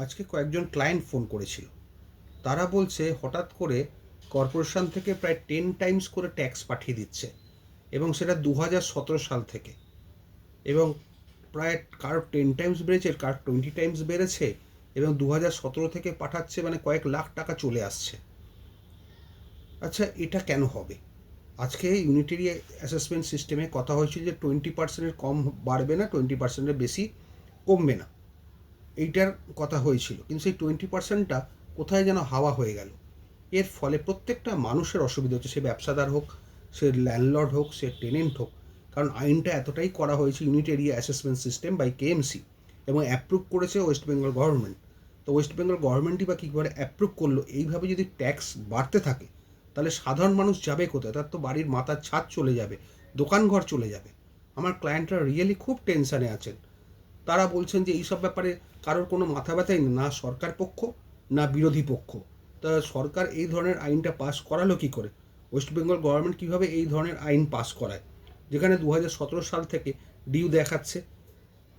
আজকে কয়েকজন client phone করেছিল। তারা বলছে হঠাৎ করে কর্পোরেশন থেকে প্রায় 10 টাইমস করে ট্যাক্স পাঠিয়ে দিচ্ছে, এবং সেটা 2017 সাল থেকে। এবং প্রায় কারো 10 টাইমস বেড়েছে, কারো 20 টাইমস বেড়েছে, এবং 2017 থেকে পাঠাচ্ছে, মানে কয়েক লাখ টাকা চলে আসছে। আচ্ছা, এটা কেন হবে? আজকে ইউনিটারি অ্যাসেসমেন্ট সিস্টেমে কথা হয়েছিল যে 20%-এর কম বাড়বে না, 20%-এর বেশি কমবে না, এইটার কথা হয়েছিল। কিন্তু সেই 20%টা কোথায় যেন হাওয়া হয়ে গেল। এর ফলে প্রত্যেকটা মানুষের অসুবিধা হচ্ছে, সে ব্যবসাদার হোক, সে ল্যান্ডলর্ড হোক, সে টেনেন্ট হোক। কারণ আইনটা এতটাই করা হয়েছে, unit area assessment system by KMC, এবং অ্যাপ্রুভ করেছে ওয়েস্ট বেঙ্গল গভর্নমেন্ট। তো ওয়েস্ট বেঙ্গল গভর্নমেন্টই বা কী করে অ্যাপ্রুভ করলো? এইভাবে যদি ট্যাক্স বাড়তে থাকে, তাহলে সাধারণ মানুষ যাবে কোথায়? তার তো বাড়ির মাথার ছাদ চলে যাবে, দোকানঘর চলে যাবে। আমার ক্লায়েন্টরা রিয়েলি খুব টেনশানে আছেন। তারা বলছেন যে এইসব ব্যাপারে কারোর কোনো মাথা ব্যথাই নেই, না সরকার পক্ষ না বিরোধী পক্ষ। তা সরকার এই ধরনের আইনটা পাস করালো কী করে? ওয়েস্ট বেঙ্গল গভর্নমেন্ট কীভাবে এই ধরনের আইন পাস করায়, যেখানে 2017 সাল থেকে ডিউ দেখাচ্ছে,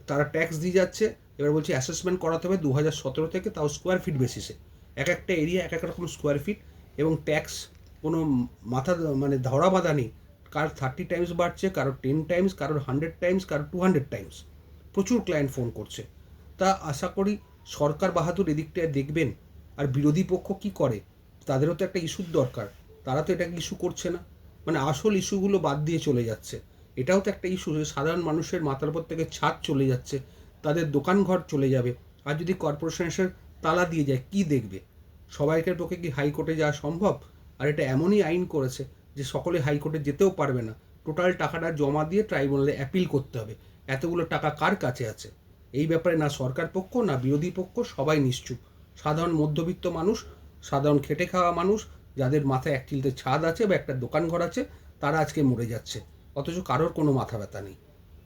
তারা ট্যাক্স দিয়ে যাচ্ছে, এবার বলছে অ্যাসেসমেন্ট করাতে হবে 2017 থেকে, তাও স্কোয়ার ফিট বেসিসে। এক একটা এরিয়া এক এক রকম স্কোয়ার ফিট, এবং ট্যাক্স কোনো মাথা মানে ধরা বাঁধা নেই। কারোর 30 টাইমস বাড়ছে, কারোর 10 টাইমস, কারোর 100 টাইমস, কারোর 200 টাইমস। প্রচুর ক্লায়েন্ট ফোন করছে। তা আশা করি সরকার বাহাদুর এদিকটায় দেখবেন। আর বিরোধী পক্ষ কি করে? তাদেরও তো একটা ইস্যুর দরকার, তারা তো এটাকে ইস্যু করছে না। মানে আসল ইস্যুগুলো বাদ দিয়ে চলে যাচ্ছে। এটাও তো একটা ইস্যু, সাধারণ মানুষের মাথার উপর থেকে ছাদ চলে যাচ্ছে, তাদের দোকানঘর চলে যাবে। আর যদি কর্পোরেশন এসে তালা দিয়ে যায়, কি দেখবে? সবাইকার পক্ষে কি হাইকোর্টে যাওয়া সম্ভব? আর এটা এমনই আইন করেছে যে সকলে হাইকোর্টে যেতেও পারবে না, টোটাল টাকাটা জমা দিয়ে ট্রাইব্যুনালে অ্যাপিল করতে হবে। এতগুলো টাকা কার কাছে আছে? এই ব্যাপারে না সরকার পক্ষ না বিরোধী পক্ষ, সবাই নিশ্চুপ। সাধারণ মধ্যবিত্ত মানুষ, সাধারণ খেটে খাওয়া মানুষ, যাদের মাথায় এক চিলতে ছাদ আছে বা একটা দোকানঘর আছে, তারা আজকে মরে যাচ্ছে। অথচ কারোর কোনো মাথা ব্যথা নেই।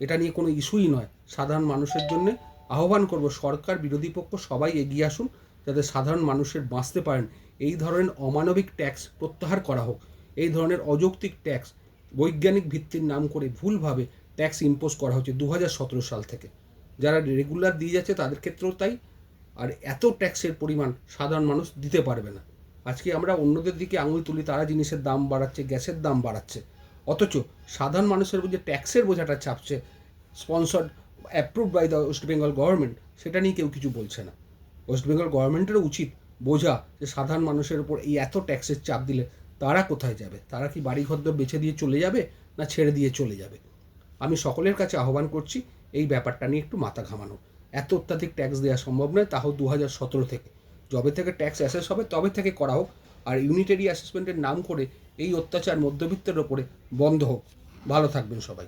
এটা নিয়ে কোনো ইস্যুই নয়। সাধারণ মানুষের জন্য আহ্বান করব, সরকার বিরোধী পক্ষ সবাই এগিয়ে আসুন, যাতে সাধারণ মানুষের বাঁচতে পারেন। এই ধরনের অমানবিক ট্যাক্স প্রত্যাহার করা হোক। এই ধরনের অযৌক্তিক ট্যাক্স বৈজ্ঞানিক ভিত্তির নাম করে ভুলভাবে ট্যাক্স ইম্পোজ করা হচ্ছে 2017 সাল থেকে। যারা রেগুলার দিয়ে যাচ্ছে তাদের ক্ষেত্রেও তাই। আর এত ট্যাক্সের পরিমাণ সাধারণ মানুষ দিতে পারবে না। আজকে আমরা অন্যদের দিকে আঙুল তুলি, তারা জিনিসের দাম বাড়াচ্ছে, গ্যাসের দাম বাড়াচ্ছে, অথচ সাধারণ মানুষের যে ট্যাক্সের বোঝাটা চাপছে, sponsored approved by the West Bengal government, সেটা নিয়ে কেউ কিছু বলছে না। ওয়েস্ট বেঙ্গল গভর্নমেন্টেরও উচিত বোঝা যে সাধারণ মানুষের উপর এই এত ট্যাক্সের চাপ দিলে তারা কোথায় যাবে? তারা কি বাড়ি ঘরদোর বেছে দিয়ে চলে যাবে, না ছেড়ে দিয়ে চলে যাবে? আমি সকলের কাছে আহ্বান করছি এই ব্যাপারটা নিয়ে একটু মাথা ঘামানো। এত অত্যাধিক ট্যাক্স দেওয়া সম্ভব নয়, তাও 2017 থেকে। যবে থেকে ট্যাক্স অ্যাসেস হবে তবে থেকে করা হোক। আর ইউনিটারি অ্যাসেসমেন্টের নাম করে এই অত্যাচার মধ্যবিত্তের ওপরে বন্ধ হোক। ভালো থাকবেন সবাই।